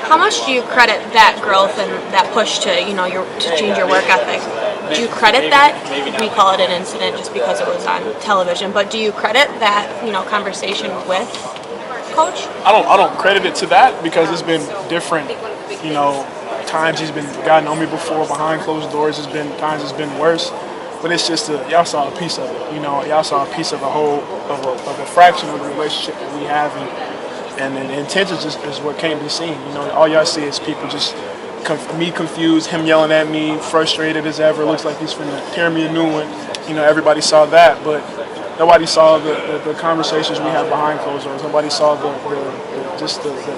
How much do you credit that growth and that push to to change your work ethic? Do you credit that? We call it an incident just because it was on television, but do you credit that conversation with Coach? I don't credit it to that because it's been different. Times he's been gotten on me before behind closed doors. There's been times it's been worse. But it's just y'all saw a piece of it. Y'all saw a piece of of a fraction of the relationship that we have, and the intent is what can't be seen. All y'all see is people just me confused, him yelling at me, frustrated as ever. Looks like he's finna tear me a new one. Everybody saw that, but nobody saw the conversations we have behind closed doors. Nobody saw the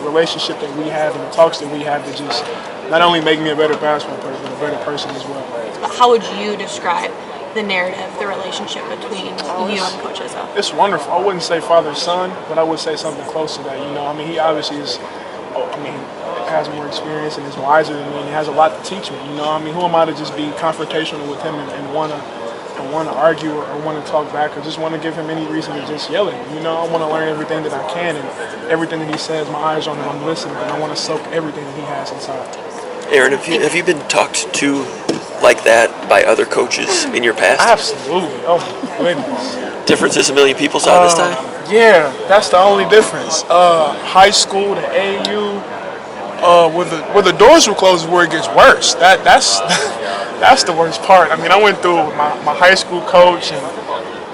relationship that we have and the talks that we have that just not only make me a better basketball player, but a better person as well. How would you describe the narrative, the relationship between you and Coach Izzo? It's wonderful. I wouldn't say father-son, but I would say something close to that. He obviously is, has more experience and is wiser than me, and he has a lot to teach me. Who am I to just be confrontational with him and want to argue or want to talk back or just want to give him any reason to just yell at him? I want to learn everything that I can, and everything that he says, my eyes on him, I'm listening, and I want to soak everything that he has inside. Aaron, have you been talked to like that by other coaches in your past? Absolutely. Oh my goodness. Difference is a million people saw this time? Yeah, that's the only difference. High school, the AAU, where the doors were closed is where it gets worse. That's the worst part. I went through my high school coach and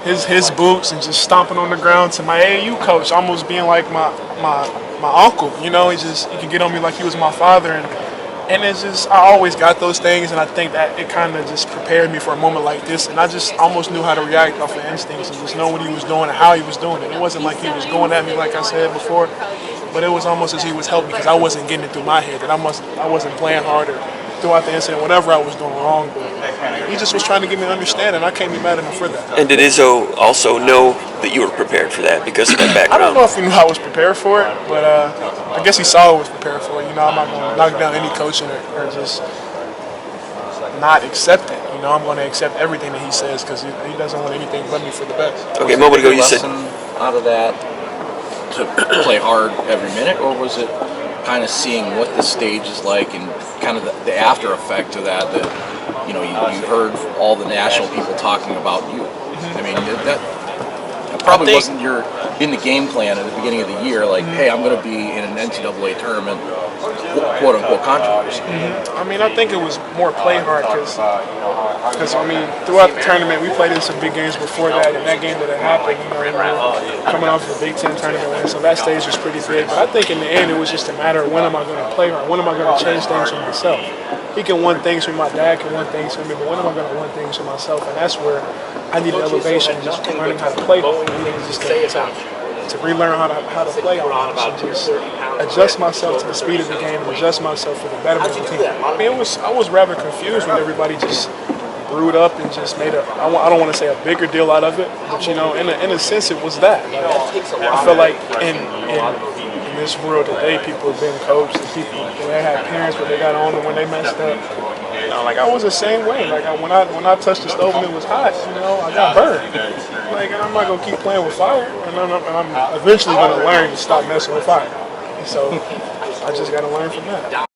his boots and just stomping on the ground to my AAU coach, almost being like my uncle. He could get on me like he was my father, and it's just I always got those things, and I think that it kind of just prepared me for a moment like this, and I just almost knew how to react off of instincts and just know what he was doing and how he was doing it. It wasn't like he was going at me like I said before, but it was almost as he was helping me because I wasn't getting it through my head that I wasn't playing harder throughout the incident, whatever I was doing wrong, but he just was trying to give me an understanding. I can't be mad at him for that. And did Izzo also know that you were prepared for that because of that background? I don't know if he knew I was prepared for it, but I guess he saw I was prepared for it. I'm not going to knock down any coaching or just not accept it. I'm going to accept everything that he says because he doesn't want anything but me for the best. Okay, a moment ago you said out of that to play hard every minute, or was it kind of seeing what the stage is like and kind of the after effect of that you heard all the national people talking about you? That probably wasn't your in the game plan at the beginning of the year, like, hey, I'm going to be in an NCAA tournament, quote unquote controversy. I think it was more play hard because throughout the tournament we played in some big games before that, and that game that had happened, coming off the Big Ten tournament win, so that stage was pretty big. But I think in the end it was just a matter of when am I going to play hard, when am I going to change things for myself. He can win things for my dad, can win things for me, but when am I going to win things for myself? And that's where I needed elevation, just learning how to play hard. I needed just to relearn how to play hard, so just adjust myself to the speed of the game and adjust myself for the betterment of the team. I was rather confused when everybody just brewed up and just made I don't want to say a bigger deal out of it, but in a sense it was that. I feel like in this world today, people have been coached and people they had parents but they got on them when they messed up. I was the same way. When I touched the stove and it was hot, I got burned. I'm not gonna keep playing with fire, and I'm eventually gonna learn to stop messing with fire. So I just gotta learn from that.